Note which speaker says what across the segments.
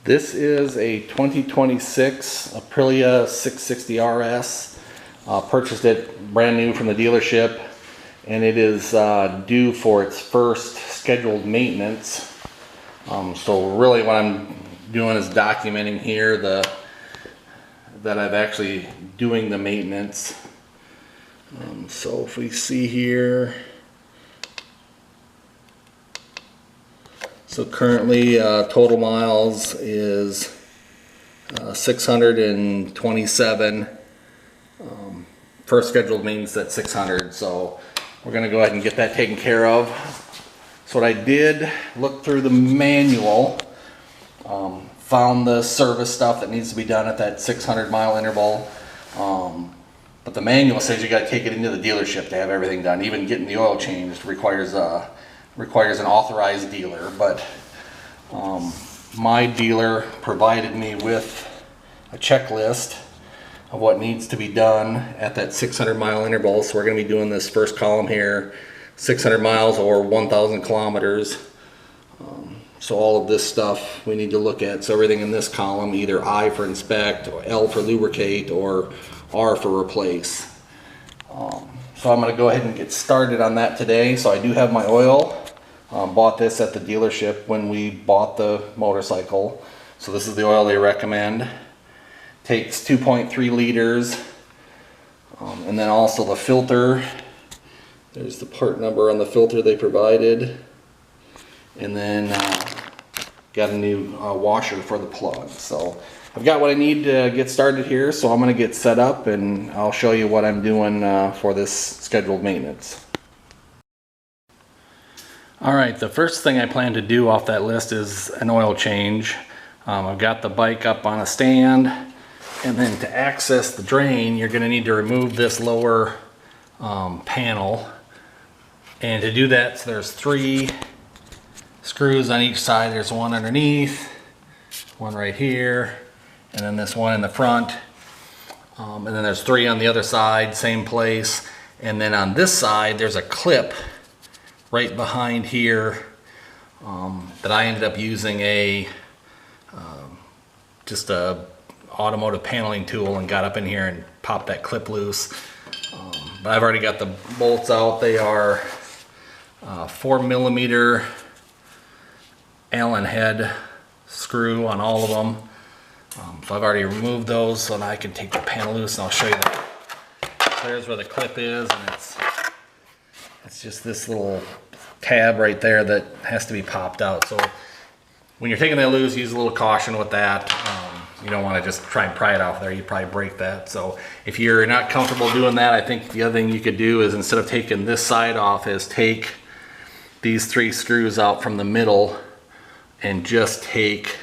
Speaker 1: This is a 2026 Aprilia 660RS. Purchased it brand new from the dealership, and it is due for its first scheduled maintenance. So really what I'm doing is documenting here that I'm actually doing the maintenance. So if we see here, so currently total miles is 627. First scheduled maintenance at 600, so we're going to go ahead and get that taken care of. So what I did, look through the manual, found the service stuff that needs to be done at that 600 mile interval. But the manual says you got to take it into the dealership to have everything done. Even getting the oil changed requires an authorized dealer. But my dealer provided me with a checklist of what needs to be done at that 600 mile interval. So we're going to be doing this first column here, 600 miles or 1,000 kilometers. So all of this stuff we need to look at. So everything in this column, either I for inspect, or L for lubricate, or R for replace. So I'm going to go ahead and get started on that today. So I do have my oil. Bought this at the dealership when we bought the motorcycle. So this is the oil they recommend. Takes 2.3 liters. And then also the filter. There's the part number on the filter they provided. And then got a new washer for the plug. So I've got what I need to get started here, so I'm going to get set up and I'll show you what I'm doing for this scheduled maintenance. Alright, the first thing I plan to do off that list is an oil change. I've got the bike up on a stand, and then to access the drain you're going to need to remove this lower panel. And to do that, so there's 3 screws on each side. There's one underneath, one right here, and then this one in the front. And then there's 3 on the other side, same place. And then on this side, there's a clip right behind here that I ended up using just a automotive paneling tool and got up in here and popped that clip loose. But I've already got the bolts out. They are 4mm Allen head screw on all of them. So I've already removed those, so now I can take the panel loose and I'll show you that. So there's where the clip is, and it's just this little tab right there that has to be popped out. So when you're taking that loose, use a little caution with that. You don't want to just try and pry it off there. You'd probably break that. So if you're not comfortable doing that, I think the other thing you could do is, instead of taking this side off, is take these 3 screws out from the middle and just take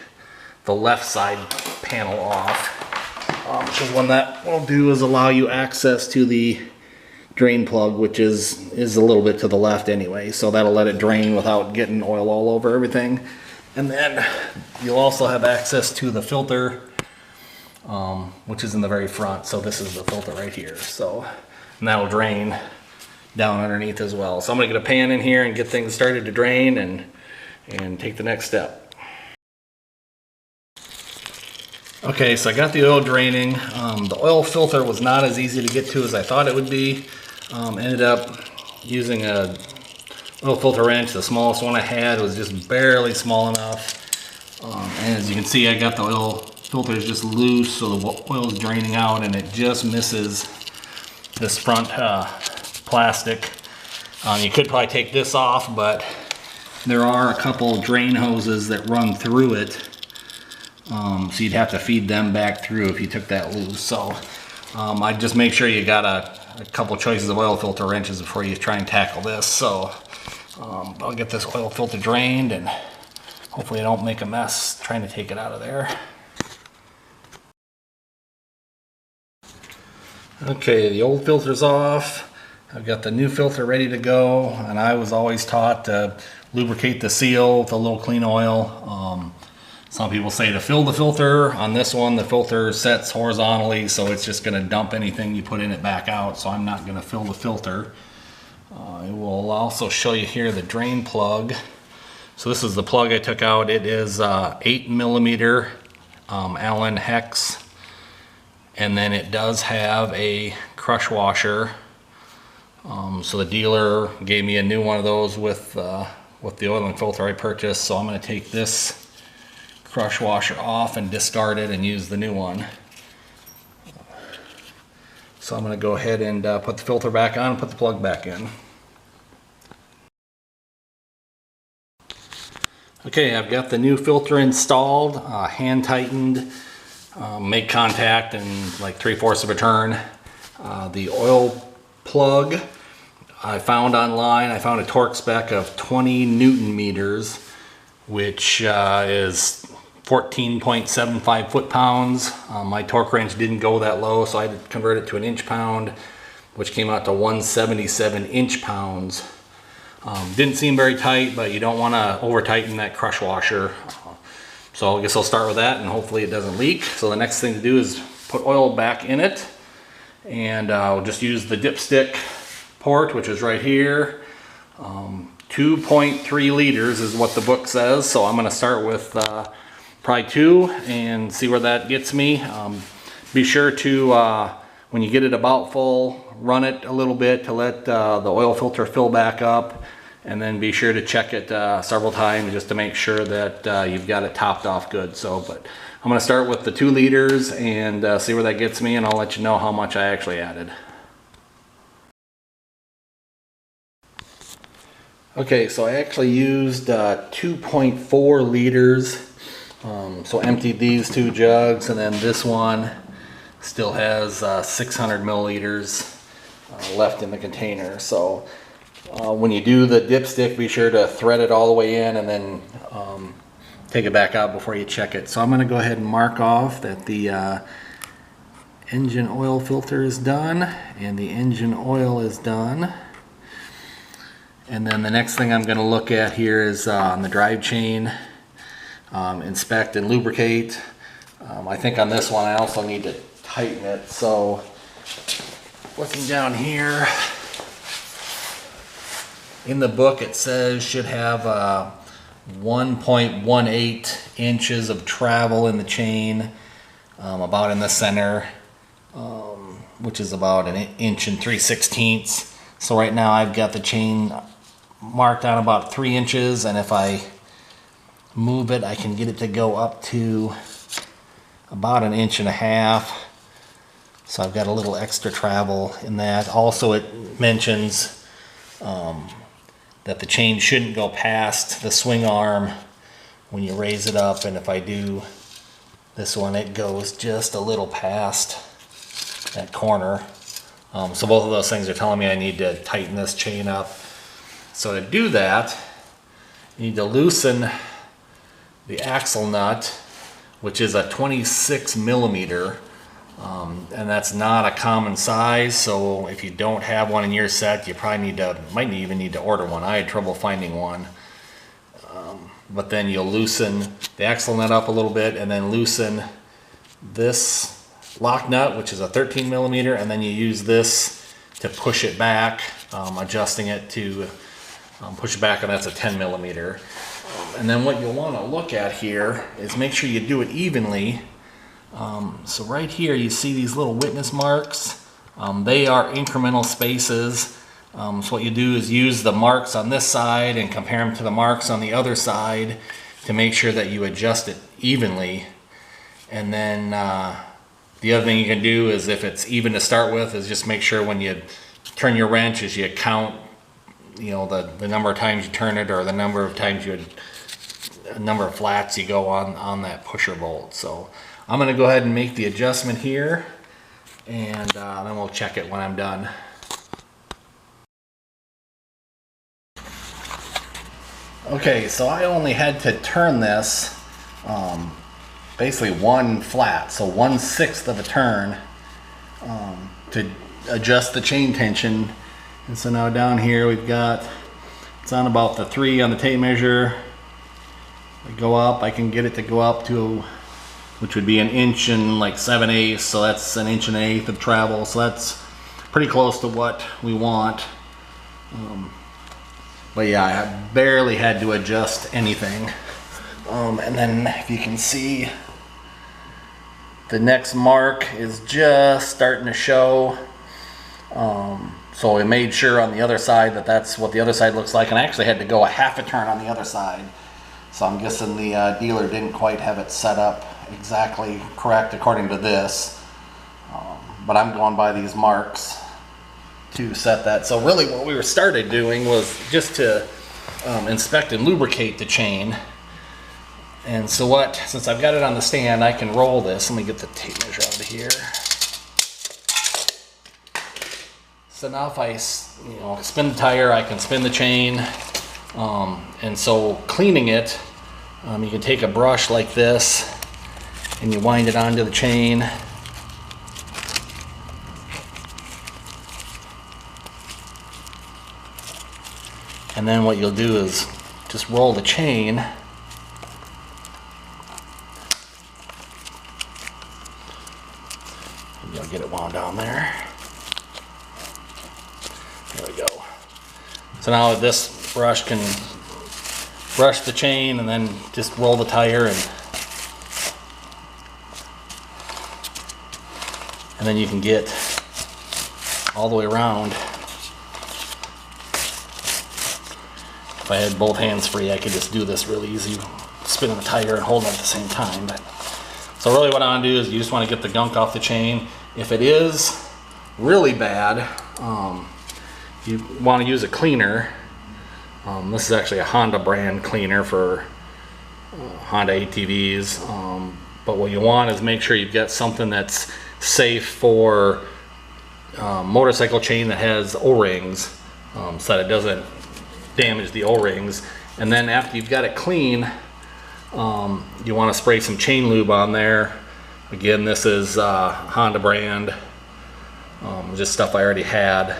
Speaker 1: the left side panel off. Because what that will do is allow you access to the drain plug, which is a little bit to the left anyway. So that'll let it drain without getting oil all over everything. And then you'll also have access to the filter, which is in the very front. So this is the filter right here. So, and that'll drain down underneath as well. So I'm gonna get a pan in here and get things started to drain and take the next step. Okay, so I got the oil draining. The oil filter was not as easy to get to as I thought it would be. Ended up using a oil filter wrench. The smallest one I had was just barely small enough. And as you can see, I got the oil filters just loose, so the oil is draining out, and it just misses this front plastic. You could probably take this off, but there are a couple drain hoses that run through it. So you'd have to feed them back through if you took that loose. So I'd just make sure you got a couple choices of oil filter wrenches before you try and tackle this. So I'll get this oil filter drained, and hopefully I don't make a mess trying to take it out of there. Okay, the old filter's off. I've got the new filter ready to go, and I was always taught to lubricate the seal with a little clean oil. Some people say to fill the filter. On this one, the filter sets horizontally, so it's just going to dump anything you put in it back out, so I'm not going to fill the filter. I will also show you here the drain plug. So this is the plug I took out. It is 8mm Allen hex, and then it does have a crush washer. So the dealer gave me a new one of those with the oil and filter I purchased. So I'm going to take this crush washer off and discard it and use the new one. So I'm going to go ahead and put the filter back on and put the plug back in. Okay, I've got the new filter installed, hand tightened, make contact in like 3/4 of a turn. The oil plug I found online, I found a torque spec of 20 Newton meters, which is 14.75 foot-pounds. My torque wrench didn't go that low, so I had to convert it to an inch-pound, which came out to 177 inch-pounds. Didn't seem very tight, but you don't want to over-tighten that crush washer. So I guess I'll start with that, and hopefully it doesn't leak. So the next thing to do is put oil back in it, and I'll just use the dipstick port, which is right here. 2.3 liters is what the book says, so I'm going to start with probably 2 and see where that gets me. Be sure to, when you get it about full, run it a little bit to let the oil filter fill back up, and then be sure to check it several times just to make sure that you've got it topped off good. So, but I'm going to start with the 2 liters and see where that gets me, and I'll let you know how much I actually added. Okay, so I actually used 2.4 liters. So emptied these 2 jugs, and then this one still has 600 milliliters left in the container. So when you do the dipstick, be sure to thread it all the way in and then take it back out before you check it. So I'm going to go ahead and mark off that the engine oil filter is done and the engine oil is done. And then the next thing I'm going to look at here is on the drive chain. Inspect and lubricate. I think on this one I also need to tighten it. So looking down here in the book, it says should have 1.18 inches of travel in the chain, about in the center, which is about 1 inch and 3/16. So right now I've got the chain marked on about 3 inches, and if I move it, I can get it to go up to about 1.5 inches. So I've got a little extra travel in that. Also, it mentions that the chain shouldn't go past the swing arm when you raise it up, and if I do this one, it goes just a little past that corner. So both of those things are telling me I need to tighten this chain up. So to do that, you need to loosen the axle nut, which is a 26 millimeter, and that's not a common size. So if you don't have one in your set, you probably might even need to order one. I had trouble finding one. But then you'll loosen the axle nut up a little bit, and then loosen this lock nut, which is a 13 millimeter, and then you use this to push it back, adjusting it to push it back, and that's a 10 millimeter. And then what you'll want to look at here is make sure you do it evenly. So right here you see these little witness marks. They are incremental spaces. So what you do is use the marks on this side and compare them to the marks on the other side to make sure that you adjust it evenly. And then the other thing you can do is, if it's even to start with, is just make sure when you turn your wrench is you count, you know, the number of times you turn it, or the number of times number of flats you go on that pusher bolt. So I'm going to go ahead and make the adjustment here, and then we'll check it when I'm done. Okay, so I only had to turn this basically 1 flat, so 1/6 of a turn, to adjust the chain tension. And so now down here we've got, it's on about the 3 on the tape measure. I go up, I can get it to go up to, which would be 1 inch and like 7/8, so that's 1 1/8 inches of travel. So that's pretty close to what we want. But yeah, I barely had to adjust anything. And then if you can see, the next mark is just starting to show. So we made sure on the other side that that's what the other side looks like, and I actually had to go a half a turn on the other side. So I'm guessing the dealer didn't quite have it set up exactly correct according to this. But I'm going by these marks to set that. So really what we started doing was just to inspect and lubricate the chain. And so since I've got it on the stand, I can roll this. Let me get the tape measure out of here. So now if I spin the tire, I can spin the chain. And so cleaning it, you can take a brush like this and you wind it onto the chain. And then what you'll do is just roll the chain. And you'll get it wound down there. There we go. So now this brush can brush the chain and then just roll the tire, and then you can get all the way around. If I had both hands free, I could just do this really easy, spinning the tire and holding it at the same time. So really what I want to do is you just want to get the gunk off the chain. If it is really bad, you want to use a cleaner. This is actually a Honda brand cleaner for Honda ATVs. But what you want is make sure you've got something that's safe for motorcycle chain that has O-rings, so that it doesn't damage the O-rings. And then after you've got it clean, you want to spray some chain lube on there. Again, this is Honda brand, just stuff I already had.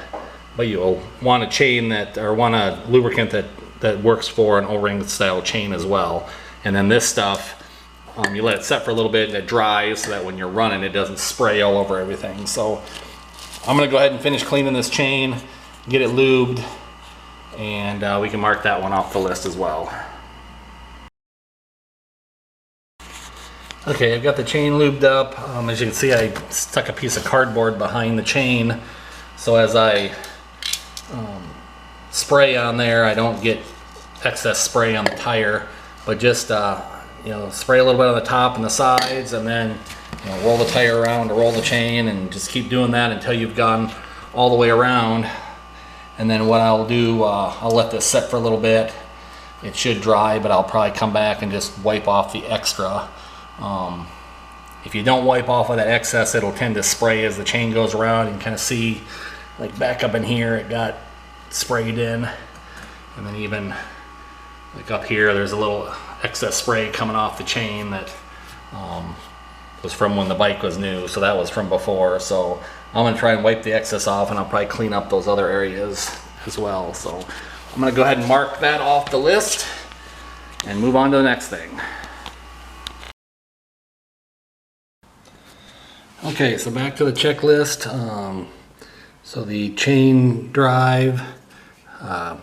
Speaker 1: But you'll want a chain want a lubricant that works for an O-ring style chain as well. And then this stuff, you let it set for a little bit and it dries so that when you're running it doesn't spray all over everything. So I'm gonna go ahead and finish cleaning this chain, get it lubed, and we can mark that one off the list as well. Okay, I've got the chain lubed up. As you can see, I stuck a piece of cardboard behind the chain, so as I spray on there, I don't get excess spray on the tire, but just spray a little bit on the top and the sides, and then roll the tire around to roll the chain, and just keep doing that until you've gone all the way around. And then what I'll do, I'll let this set for a little bit. It should dry, but I'll probably come back and just wipe off the extra. If you don't wipe off of that excess, it'll tend to spray as the chain goes around. You can kind of see, like back up in here, it got sprayed in, and then even like up here, there's a little excess spray coming off the chain that was from when the bike was new, so that was from before. So I'm gonna try and wipe the excess off, and I'll probably clean up those other areas as well. So I'm gonna go ahead and mark that off the list and move on to the next thing. Okay, so back to the checklist. So the chain drive, got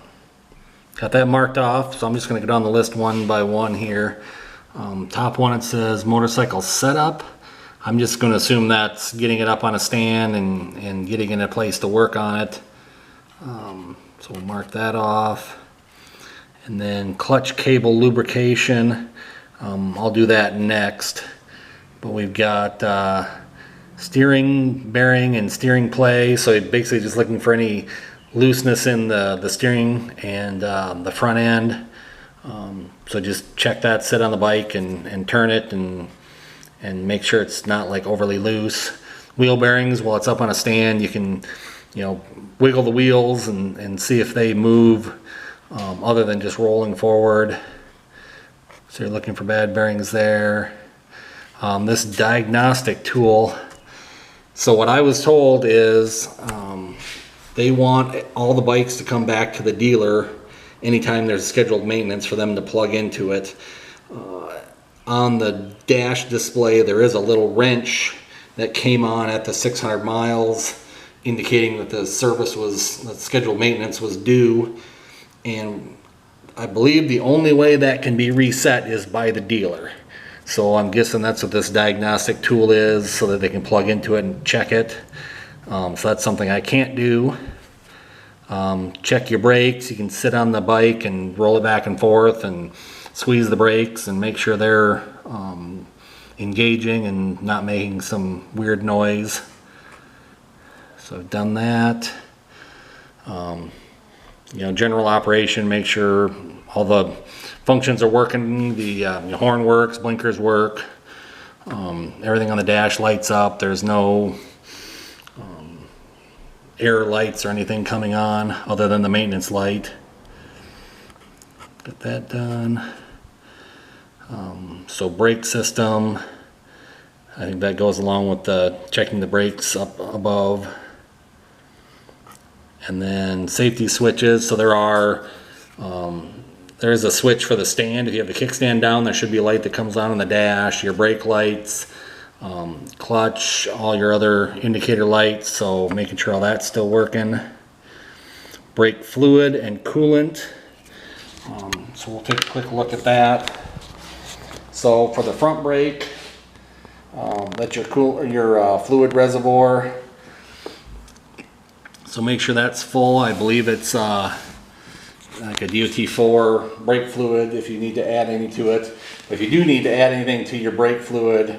Speaker 1: that marked off, so I'm just going to go down the list one by one here. Top one, it says motorcycle setup. I'm just going to assume that's getting it up on a stand and getting in a place to work on it. So we'll mark that off. And then clutch cable lubrication, I'll do that next. But we've got steering bearing and steering play, so basically just looking for any looseness in the steering and the front end. So just check that, sit on the bike and turn it and make sure it's not like overly loose. Wheel bearings, while it's up on a stand, you can wiggle the wheels and see if they move other than just rolling forward. So you're looking for bad bearings there. This diagnostic tool, so what I was told is they want all the bikes to come back to the dealer anytime there's scheduled maintenance for them to plug into it. On the dash display there is a little wrench that came on at the 600 miles indicating that the scheduled maintenance was due. and I believe the only way that can be reset is by the dealer. So I'm guessing that's what this diagnostic tool is, so that they can plug into it and check it. So that's something I can't do. Check your brakes. You can sit on the bike and roll it back and forth and squeeze the brakes and make sure they're engaging and not making some weird noise. So I've done that. You know, general operation, make sure all the functions are working, the horn works, blinkers work, everything on the dash lights up, there's no error lights or anything coming on other than the maintenance light. Got that done. So brake system, I think that goes along with the checking the brakes up above. And then safety switches, so there is a switch for the stand. If you have the kickstand down, there should be a light that comes on the dash, your brake lights, clutch, all your other indicator lights, so making sure all that's still working. Brake fluid and coolant, so we'll take a quick look at that. So for the front brake, that's your fluid reservoir. So make sure that's full. I believe it's like a DOT4 brake fluid if you need to add any to it. If you do need to add anything to your brake fluid,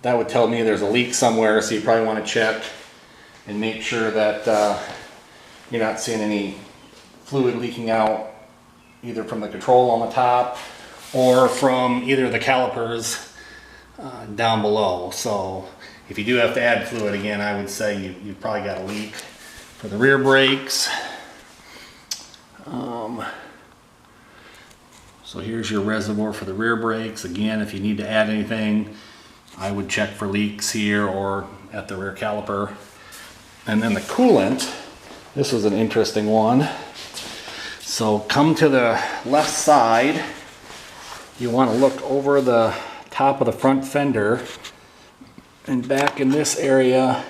Speaker 1: that would tell me there's a leak somewhere, so you probably want to check and make sure that you're not seeing any fluid leaking out either from the control on the top or from either the calipers down below. So if you do have to add fluid again, I would say you've probably got a leak. For the rear brakes, so here's your reservoir for the rear brakes. Again, if you need to add anything, I would check for leaks here or at the rear caliper. And then the coolant, this was an interesting one. So come to the left side, you want to look over the top of the front fender, and back in this area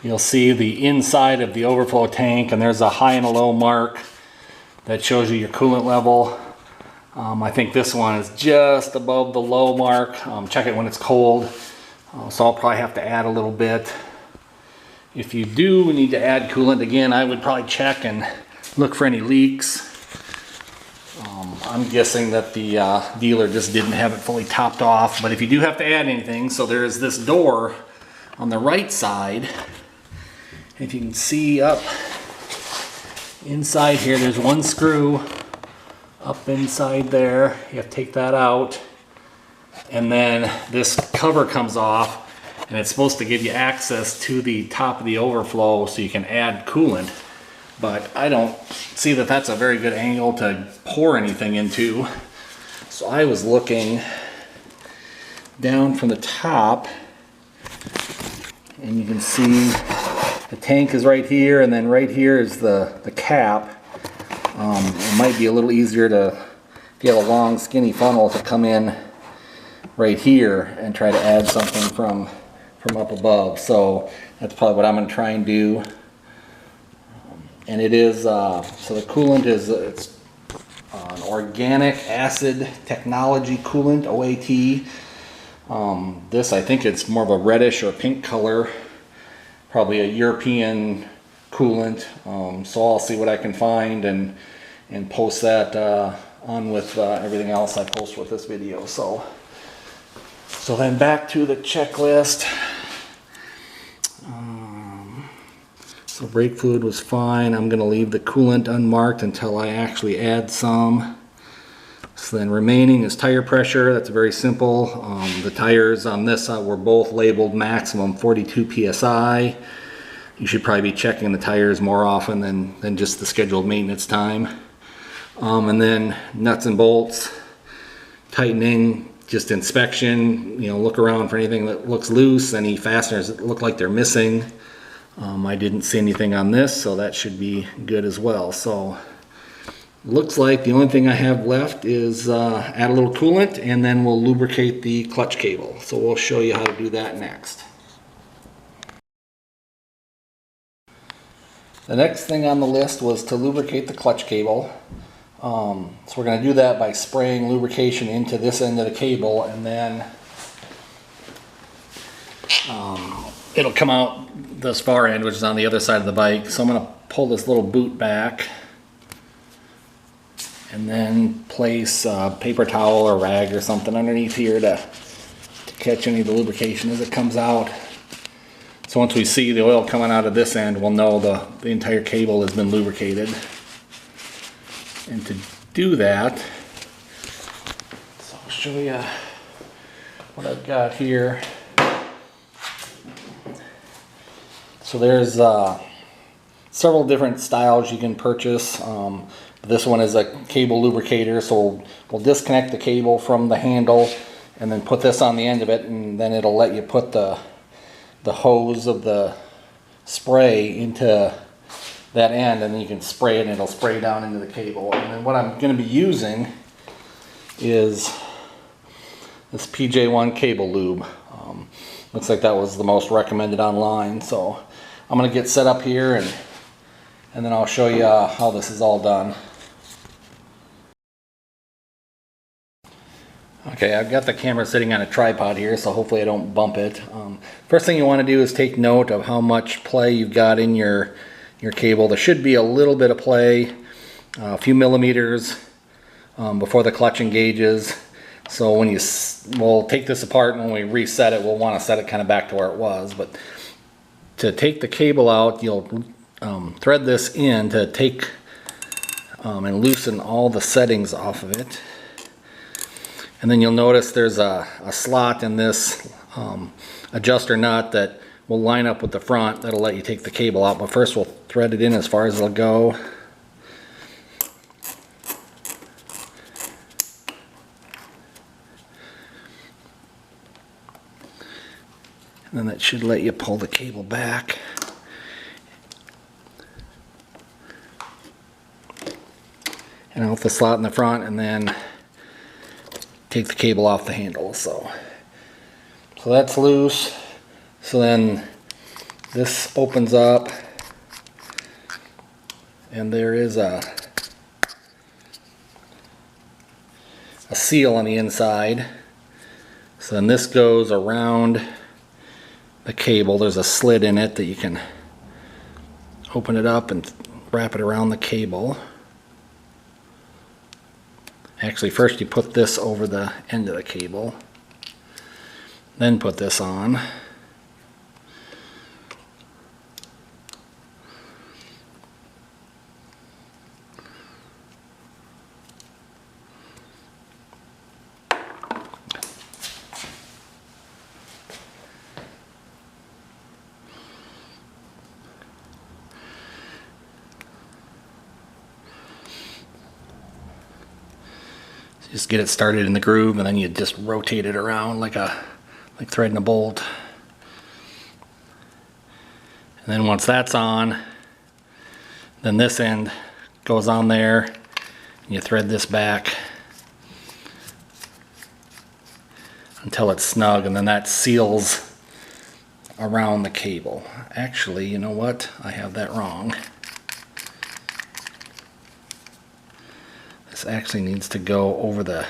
Speaker 1: you'll see the inside of the overflow tank, and there's a high and a low mark that shows you your coolant level. I think this one is just above the low mark. Check it when it's cold. So I'll probably have to add a little bit. If you do need to add coolant, again, I would probably check and look for any leaks. I'm guessing that the dealer just didn't have it fully topped off, but if you do have to add anything, so there's this door on the right side. If you can see up inside here, there's one screw up inside there. You have to take that out, and then this cover comes off, and it's supposed to give you access to the top of the overflow so you can add coolant. But I don't see that that's a very good angle to pour anything into. So I was looking down from the top, and you can see the tank is right here, and then right here is the cap. It might be a little easier to, if you have a long skinny funnel, to come in right here and try to add something from up above. So that's probably what I'm going to try and do. And it is, so the coolant is, it's an organic acid technology coolant, OAT. This, I think it's more of a reddish or pink color, probably a European coolant. So I'll see what I can find and post that on with everything else I post with this video. So then back to the checklist. So brake fluid was fine. I'm going to leave the coolant unmarked until I actually add some. So then remaining is tire pressure. That's very simple. The tires on this were both labeled maximum 42 psi. You should probably be checking the tires more often than just the scheduled maintenance time. And then nuts and bolts, tightening, just inspection, look around for anything that looks loose, any fasteners that look like they're missing. I didn't see anything on this, so that should be good as well. So looks like the only thing I have left is add a little coolant, and then we'll lubricate the clutch cable. So we'll show you how to do that next. The next thing on the list was to lubricate the clutch cable. So we're going to do that by spraying lubrication into this end of the cable, and then it'll come out this far end, which is on the other side of the bike. So I'm going to pull this little boot back and then place a paper towel or rag or something underneath here to catch any of the lubrication as it comes out. So once we see the oil coming out of this end, we'll know the entire cable has been lubricated. And to do that, so I'll show you what I've got here. So there's several different styles you can purchase. This one is a cable lubricator, so we'll disconnect the cable from the handle and then put this on the end of it, and then it'll let you put the hose of the spray into that end, and then you can spray it and it'll spray down into the cable. And then what I'm going to be using is this PJ1 cable lube. Looks like that was the most recommended online, so I'm going to get set up here and then I'll show you how this is all done. Okay, I've got the camera sitting on a tripod here, so hopefully I don't bump it. First thing you want to do is take note of how much play you've got in your cable. There should be a little bit of play, a few millimeters before the clutch engages. So when we'll take this apart, and when we reset it, we'll want to set it kind of back to where it was. But to take the cable out, you'll thread this in to take and loosen all the settings off of it. And then you'll notice there's a slot in this adjuster nut that will line up with the front. That'll let you take the cable out. But first we'll thread it in as far as it'll go. And then that should let you pull the cable back. And out the slot in the front, and then take the cable off the handle. So that's loose. So then this opens up, and there is a seal on the inside. So then this goes around the cable. There's a slit in it that you can open it up and wrap it around the cable. Actually, first you put this over the end of the cable, then put this on. Just get it started in the groove, and then you just rotate it around like threading a bolt. And then once that's on, then this end goes on there, and you thread this back until it's snug, and then that seals around the cable. Actually, you know what? I have that wrong. This actually needs to go over the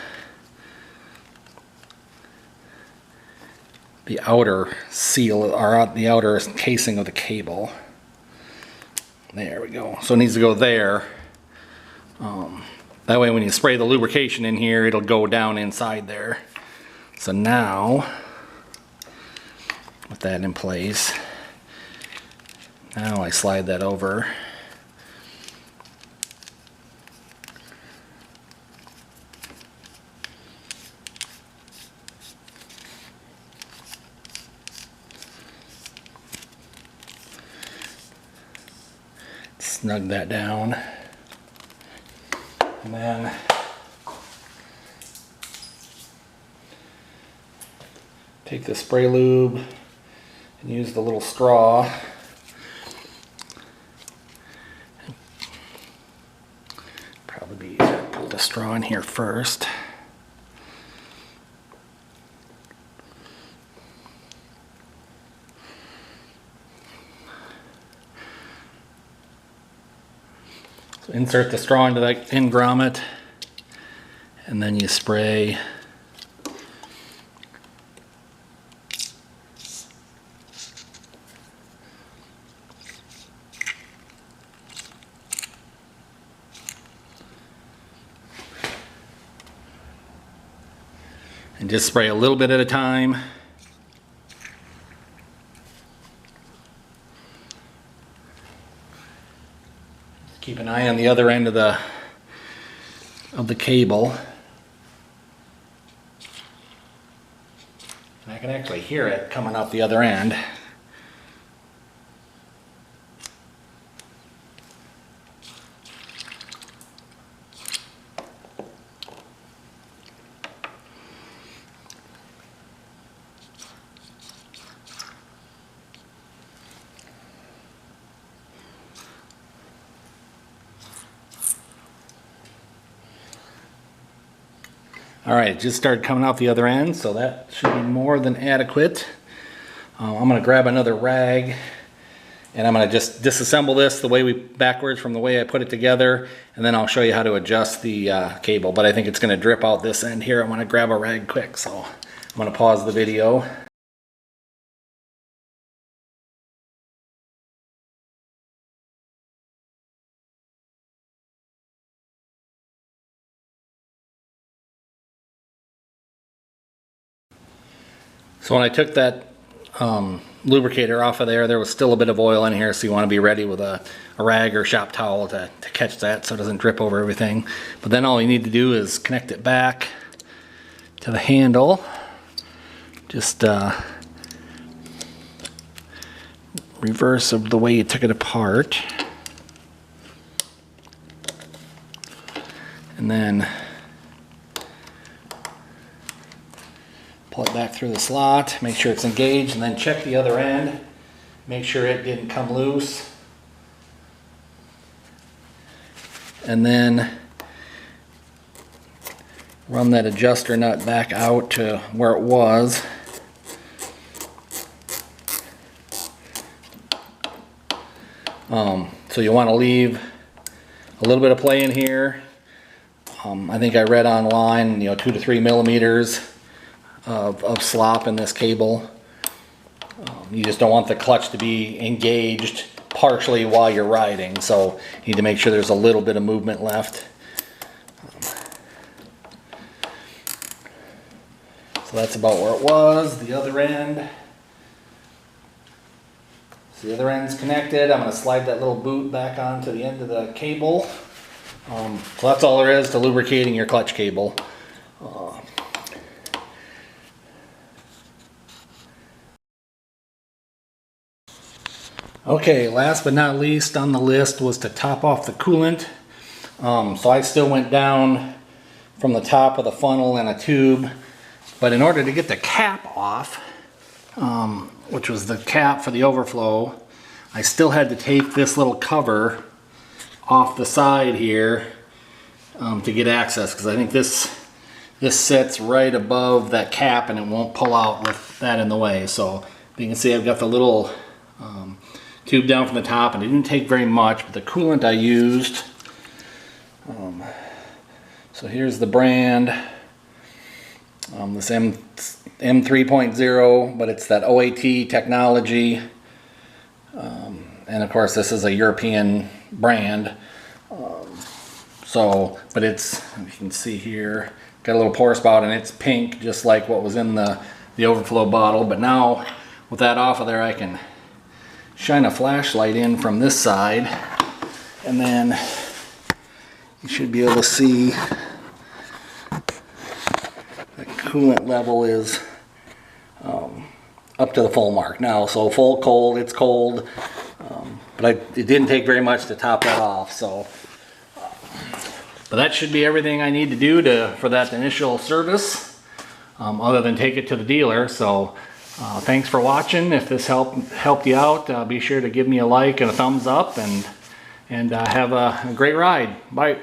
Speaker 1: outer seal, or the outer casing of the cable. There we go. So it needs to go there. That way when you spray the lubrication in here, it'll go down inside there. So now, with that in place, now I slide that over. Snug that down, and then take the spray lube and use the little straw. Probably be easier to pull the straw in here first. insert the straw into that in grommet, and then you spray. And just spray a little bit at a time. Keep an eye on the other end of the cable. And I can actually hear it coming out the other end. All right, it just started coming out the other end, so that should be more than adequate. I'm going to grab another rag, and I'm going to just disassemble this backwards from the way I put it together, and then I'll show you how to adjust the cable. But I think it's going to drip out this end here. I want to grab a rag quick, so I'm going to pause the video. So when I took that lubricator off of there was still a bit of oil in here, so you want to be ready with a rag or shop towel to catch that so it doesn't drip over everything. But then all you need to do is connect it back to the handle. Just reverse of the way you took it apart. And then pull it back through the slot, make sure it's engaged, and then check the other end. Make sure it didn't come loose. And then run that adjuster nut back out to where it was. So you want to leave a little bit of play in here. I think I read online, 2 to 3 millimeters of slop in this cable. You just don't want the clutch to be engaged partially while you're riding, so you need to make sure there's a little bit of movement left. So that's about where it was. The other end. So the other end's connected. I'm going to slide that little boot back onto the end of the cable. So that's all there is to lubricating your clutch cable. Okay, last but not least on the list was to top off the coolant. So I still went down from the top of the funnel in a tube, but in order to get the cap off, which was the cap for the overflow, I still had to take this little cover off the side here to get access, because I think this sits right above that cap and it won't pull out with that in the way. So you can see I've got the little tube down from the top, and it didn't take very much, but the coolant I used, so here's the brand, this M3.0, but it's that OAT technology, and of course this is a European brand, but it's, you can see here, got a little pour spout, and it's pink just like what was in the overflow bottle. But now with that off of there, I can shine a flashlight in from this side, and then you should be able to see the coolant level is up to the full mark now. So full cold, it's cold, but it didn't take very much to top that off. So, but that should be everything I need to do for that initial service, other than take it to the dealer. So. Thanks for watching. If this helped you out, be sure to give me a like and a thumbs up, and have a great ride. Bye.